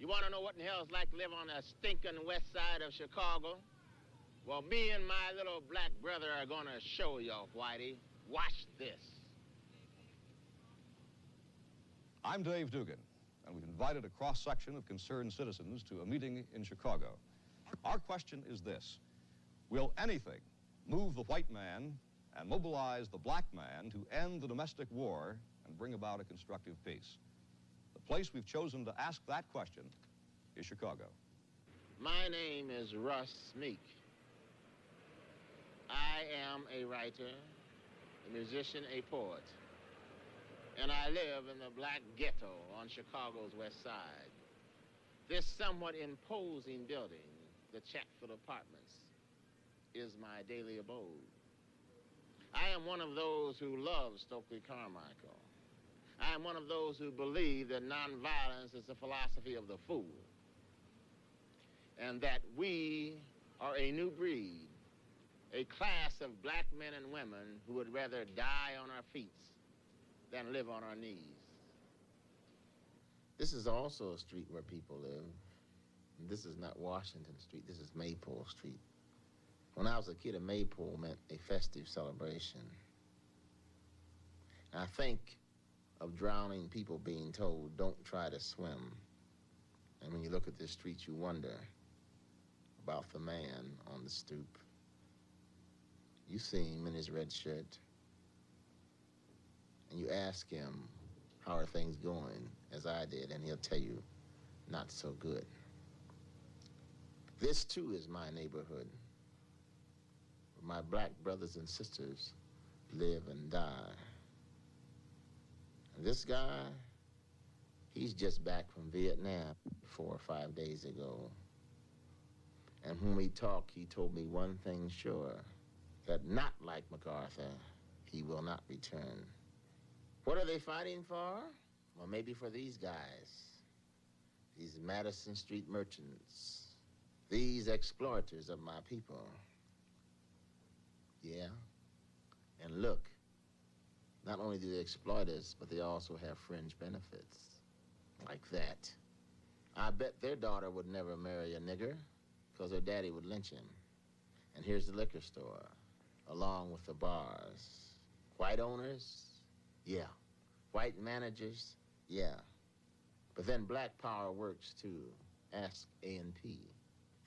want to know what in the hell it's like to live on the stinking west side of Chicago? Well, me and my little black brother are going to show you, Whitey. Watch this. I'm Dave Dugan, and we've invited a cross-section of concerned citizens to a meeting in Chicago. Our question is this: will anything move the white man and mobilize the black man to end the domestic war and bring about a constructive peace? The place we've chosen to ask that question is Chicago. My name is Russel Meeks. I am a writer, a musician, a poet, and I live in the black ghetto on Chicago's west side. This somewhat imposing building, the Chatfield Apartments, is my daily abode. I am one of those who love Stokely Carmichael. I am one of those who believe that nonviolence is the philosophy of the fool, and that we are a new breed, a class of black men and women who would rather die on our feet than live on our knees. This is also a street where people live. This is not Washington Street, this is Maypole Street. When I was a kid, a maypole meant a festive celebration. And I think of drowning people being told, don't try to swim. And when you look at this street, you wonder about the man on the stoop. You see him in his red shirt, and you ask him, how are things going, as I did, and he'll tell you, not so good. This too is my neighborhood, where my black brothers and sisters live and die. And this guy, he's just back from Vietnam 4 or 5 days ago. And when we talked, he told me one thing sure, that not like MacArthur, he will not return. What are they fighting for? Well, maybe for these guys, these Madison Street merchants, these exploiters of my people. Yeah, and look, not only do they exploit us, but they also have fringe benefits, like that. I bet their daughter would never marry a nigger, because her daddy would lynch him. And here's the liquor store, along with the bars. White owners? Yeah. White managers? Yeah. But then black power works too. Ask A&P.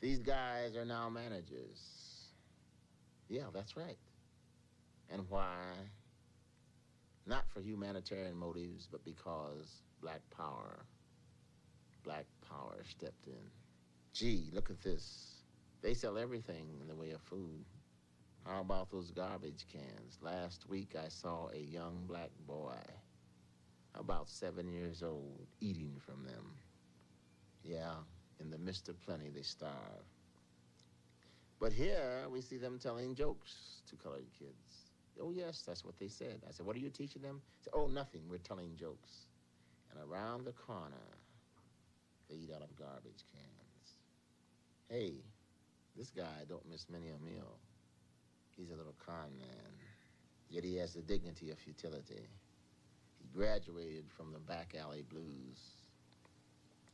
These guys are now managers. Yeah, that's right. And why? Not for humanitarian motives, but because black power stepped in. Gee, look at this. They sell everything in the way of food. How about those garbage cans? Last week I saw a young black boy, about 7 years old, eating from them. Yeah, in the midst of plenty, they starve. But here we see them telling jokes to colored kids. Oh yes, that's what they said. I said, what are you teaching them? They said, oh, nothing, we're telling jokes. And around the corner, they eat out of garbage cans. Hey, this guy don't miss many a meal. He's a little con man, yet he has the dignity of futility. He graduated from the back alley blues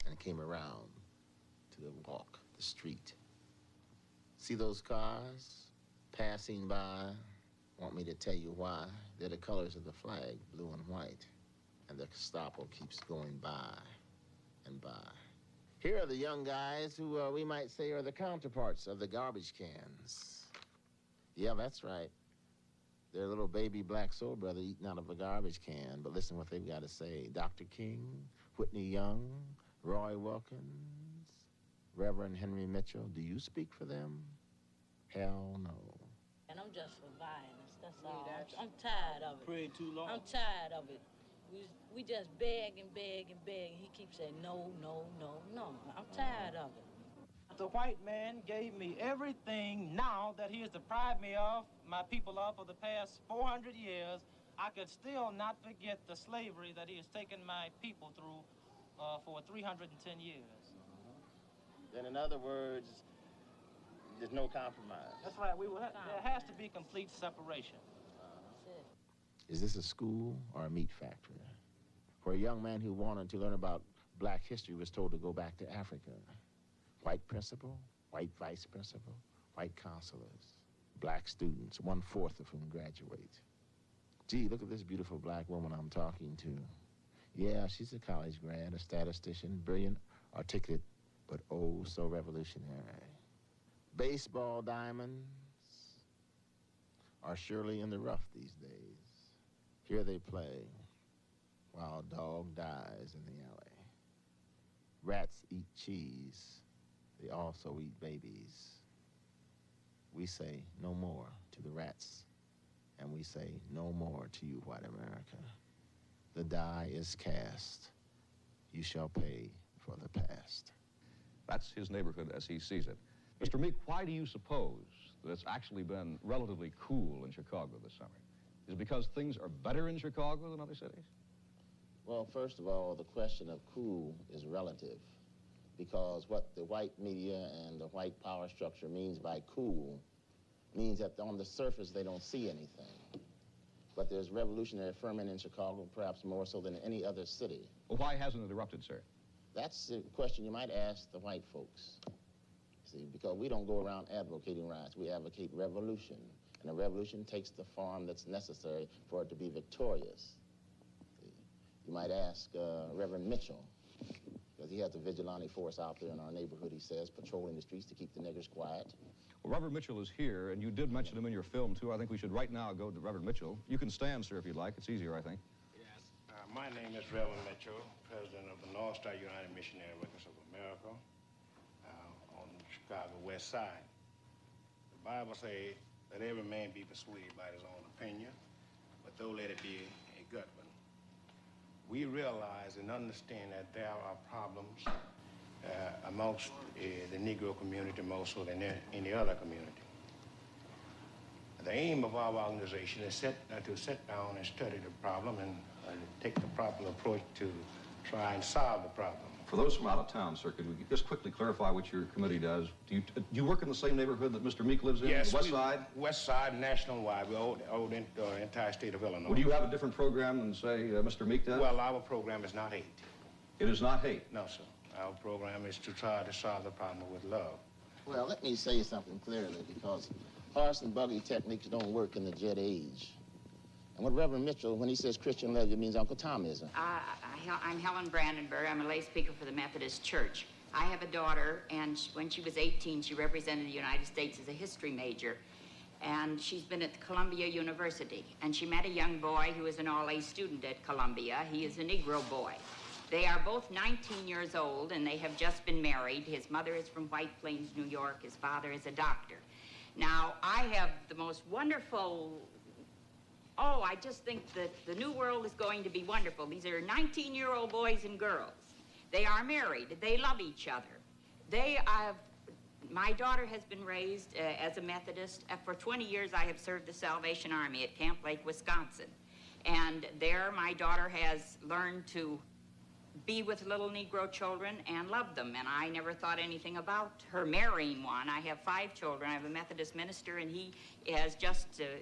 and came around to the walk, the street. See those cars passing by? Want me to tell you why? They're the colors of the flag, blue and white. And the Gestapo keeps going by and by. Here are the young guys who we might say are the counterparts of the garbage cans. Yeah, that's right. Their little baby black soul brother eating out of a garbage can. But listen what they've got to say. Dr. King, Whitney Young, Roy Wilkins, Reverend Henry Mitchell, do you speak for them? Hell no. And I'm just for violence, that's all. I'm tired of it. Prayed too long. I'm tired of it. We just beg and beg and beg, and he keeps saying no, no, no, no. I'm tired of it. The white man gave me everything now that he has deprived me of, my people of, for the past 400 years. I could still not forget the slavery that he has taken my people through for 310 years. Then in other words, there's no compromise. That's right. There has to be complete separation. That's it. Is this a school or a meat factory? For a young man who wanted to learn about black history was told to go back to Africa. White principal, white vice principal, white counselors, black students, 1/4 of whom graduate. Gee, look at this beautiful black woman I'm talking to. Yeah, she's a college grad, a statistician, brilliant, articulate, but oh, so revolutionary. Baseball diamonds are surely in the rough these days. Here they play while a dog dies in the alley. Rats eat cheese. They also eat babies. We say no more to the rats, and we say no more to you, white America. The die is cast. You shall pay for the past. That's his neighborhood as he sees it. Mr. Meek, why do you suppose that it's actually been relatively cool in Chicago this summer? Is it because things are better in Chicago than other cities? Well, first of all, the question of cool is relative, because what the white media and the white power structure means by cool means that on the surface they don't see anything. But there's revolutionary ferment in Chicago, perhaps more so than in any other city. Well, why hasn't it erupted, sir? That's a question you might ask the white folks. See, because we don't go around advocating riots. We advocate revolution. And a revolution takes the form that's necessary for it to be victorious. See, you might ask Reverend Mitchell, because he has a vigilante force out there in our neighborhood, he says, patrolling the streets to keep the niggers quiet. Well, Reverend Mitchell is here, and you did mention him in your film, too. I think we should right now go to Reverend Mitchell. You can stand, sir, if you'd like. It's easier, I think. Yes. My name is Reverend Mitchell, president of the North Star United Missionary Workers of America on the Chicago West Side. The Bible says, let every man be persuaded by his own opinion, but though let it be a good one. We realize and understand that there are problems amongst the Negro community more so than any other community. The aim of our organization is to sit down and study the problem and take the proper approach to try and solve the problem. For those from out of town, sir, could we just quickly clarify what your committee does? Do you work in the same neighborhood that Mr. Meek lives in? Yes, the West Side? West Side, national-wide. We own the entire state of Illinois. Well, do you have a different program than, say, Mr. Meek does? Well, our program is not hate. It is not hate? No, sir. Our program is to try to solve the problem with love. Well, let me say something clearly, because horse and buggy techniques don't work in the jet age. And what Reverend Mitchell, when he says Christian love, it means Uncle Tomism. I'm Helen Brandenburg. I'm a lay speaker for the Methodist Church. I have a daughter, and when she was 18, she represented the United States as a history major. And she's been at Columbia University. And she met a young boy who is an all-A student at Columbia. He is a Negro boy. They are both 19 years old, and they have just been married. His mother is from White Plains, New York. His father is a doctor. Now, I have the most wonderful... Oh, I just think that the new world is going to be wonderful. These are 19-year-old boys and girls. They are married. They love each other. My daughter has been raised as a Methodist. For 20 years, I have served the Salvation Army at Camp Lake, Wisconsin. And there, my daughter has learned to be with little Negro children and love them. And I never thought anything about her marrying one. I have 5 children. I have a Methodist minister, and he has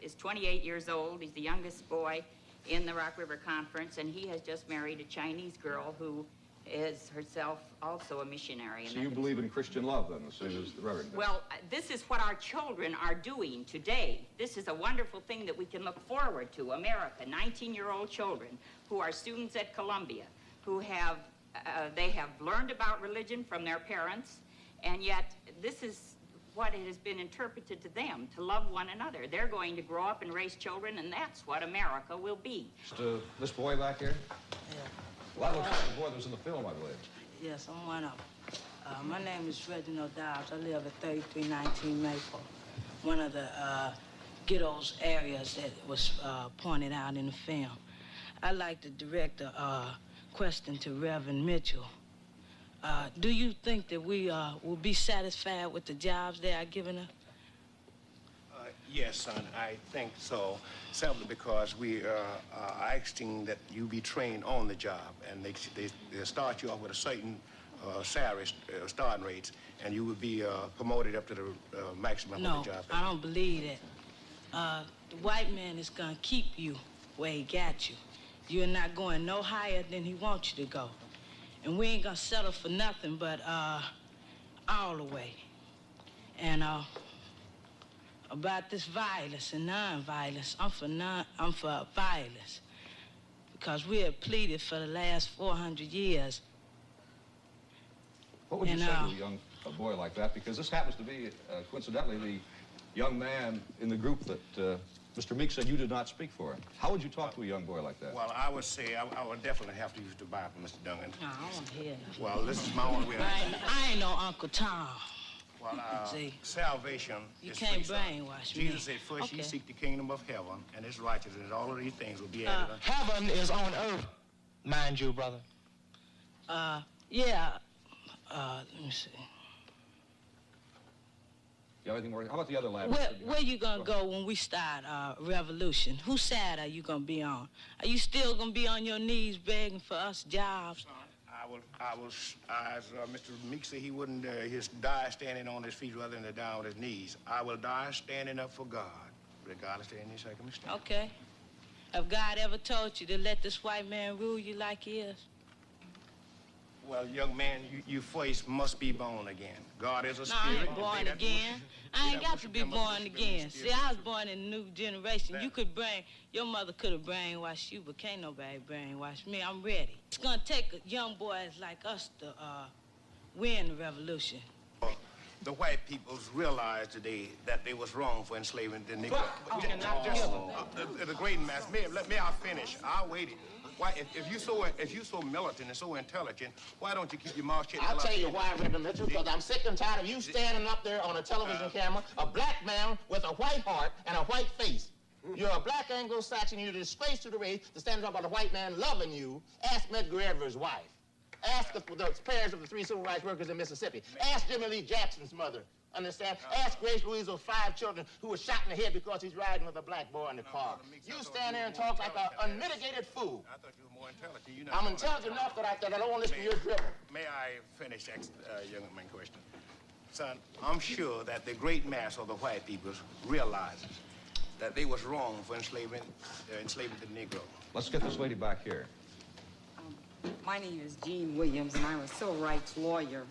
is 28 years old. He's the youngest boy in the Rock River Conference, and he has just married a Chinese girl who is herself also a missionary. So you believe in Christian love, then, as soon as the Reverend does? Well, this is what our children are doing today. This is a wonderful thing that we can look forward to. America, 19-year-old children who are students at Columbia, who have, they have learned about religion from their parents, and yet this is what it has been interpreted to them, to love one another. They're going to grow up and raise children, and that's what America will be. This boy back here? Yeah. Well, that looks like the boy that was in the film, I believe. Yes, I'm one of them. My name is Reginald Dobbs. I live at 3319 Maple, one of the ghettos areas that was pointed out in the film. I'd like to direct a question to Reverend Mitchell. Do you think that we will be satisfied with the jobs they are giving us? Yes, son, I think so, simply because we are asking that you be trained on the job, and they start you off with a certain salary starting rates, and you would be promoted up to the maximum of the job. No, I don't believe that. The white man is going to keep you where he got you. You're not going no higher than he wants you to go. And we ain't gonna settle for nothing but all the way. And about this violence and non-violence, I'm for violence. Because we have pleaded for the last 400 years. What would you say to a young boy like that? Because this happens to be, coincidentally, the young man in the group that Mr. Meeks said you did not speak for. How would you talk to a young boy like that? Well, I would say I would definitely have to use the Bible, Mr. Duncan. No, I don't hear that. Well, this is my only way. I ain't no Uncle Tom. Well, See, salvation you is can't free, brainwash me. Jesus said, first ye seek the kingdom of heaven and his righteousness, and all of these things will be added. Heaven is on earth, mind you, brother. Yeah. Let me see. You have anything more? How about the other lad? Where you gonna go when we start revolution? Whose side are you gonna be on? Are you still gonna be on your knees begging for us jobs? I will, as Mr. Meeks said, he wouldn't his die standing on his feet rather than to die on his knees. I will die standing up for God, regardless of any circumstance. Okay. Have God ever told you to let this white man rule you like he is? Well, young man, you first must be born again. God is a No, spirit. I ain't born again. I ain't got to be born again. See, I was born in a new generation. Your mother could have brainwashed you, but can't nobody brainwash me. I'm ready. It's gonna take young boys like us to win the revolution. The white peoples realized today that they was wrong for enslaving the Negro. The great mass. May I finish? I'll wait. Why, if you so militant and so intelligent, why don't you keep your mouth shut? I'll tell you why, Reverend Mitchell, because I'm sick and tired of you standing up there on a television camera, a black man with a white heart and a white face. You're a black Anglo-Saxon, you're a disgrace to the race to stand up about a white man loving you. Ask Medgar Evers' wife. Ask the parents of the 3 civil rights workers in Mississippi. Ask Jimmy Lee Jackson's mother. Understand? Ask Grace Louise of 5 children who was shot in the head because he's riding with a black boy in the car. You stand there and talk like an unmitigated fool. I thought you were more intelligent. I'm intelligent enough that I don't want to listen to your dribble. May I finish, young man question? Son, I'm sure that the great mass of the white peoples realizes that they was wrong for enslaving the Negro. Let's get this lady back here. My name is Jean Williams, and I'm a civil rights lawyer.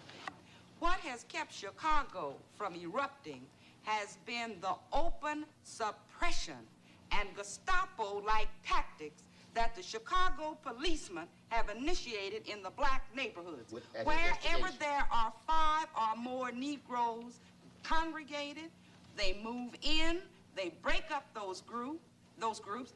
What has kept Chicago from erupting has been the open suppression and Gestapo-like tactics that the Chicago policemen have initiated in the black neighborhoods. Wherever there are 5 or more Negroes congregated, they move in, they break up those groups.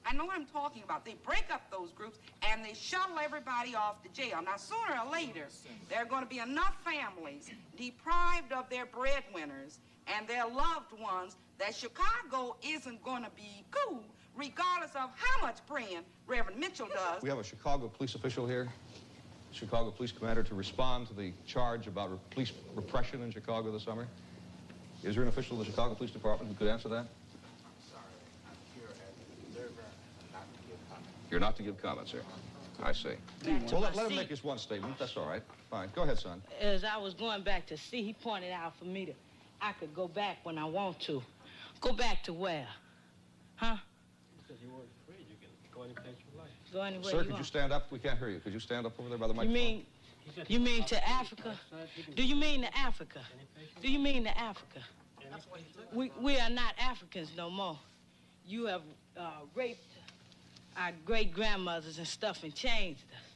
I know what I'm talking about. They break up those groups and they shuttle everybody off to jail. Now, sooner or later, there are going to be enough families deprived of their breadwinners and their loved ones that Chicago isn't going to be cool, regardless of how much praying Reverend Mitchell does. We have a Chicago police official here, Chicago police commander, to respond to the charge about police repression in Chicago this summer. Is there an official of the Chicago Police Department who could answer that? You're not to give comment, sir. I see. Well, let him make his one statement. That's all right. Fine. Go ahead, son. As I was going back to see, he pointed out for me that I could go back when I want to. Go back to where? Huh? Because you weren't afraid. You can go any place you like. Go anywhere Sir, could you stand up? We can't hear you. Could you stand up over there by the microphone? You mean to Africa? Do you mean to Africa? Do you mean to Africa? We are not Africans no more. You have raped our great-grandmothers and stuff and changed us.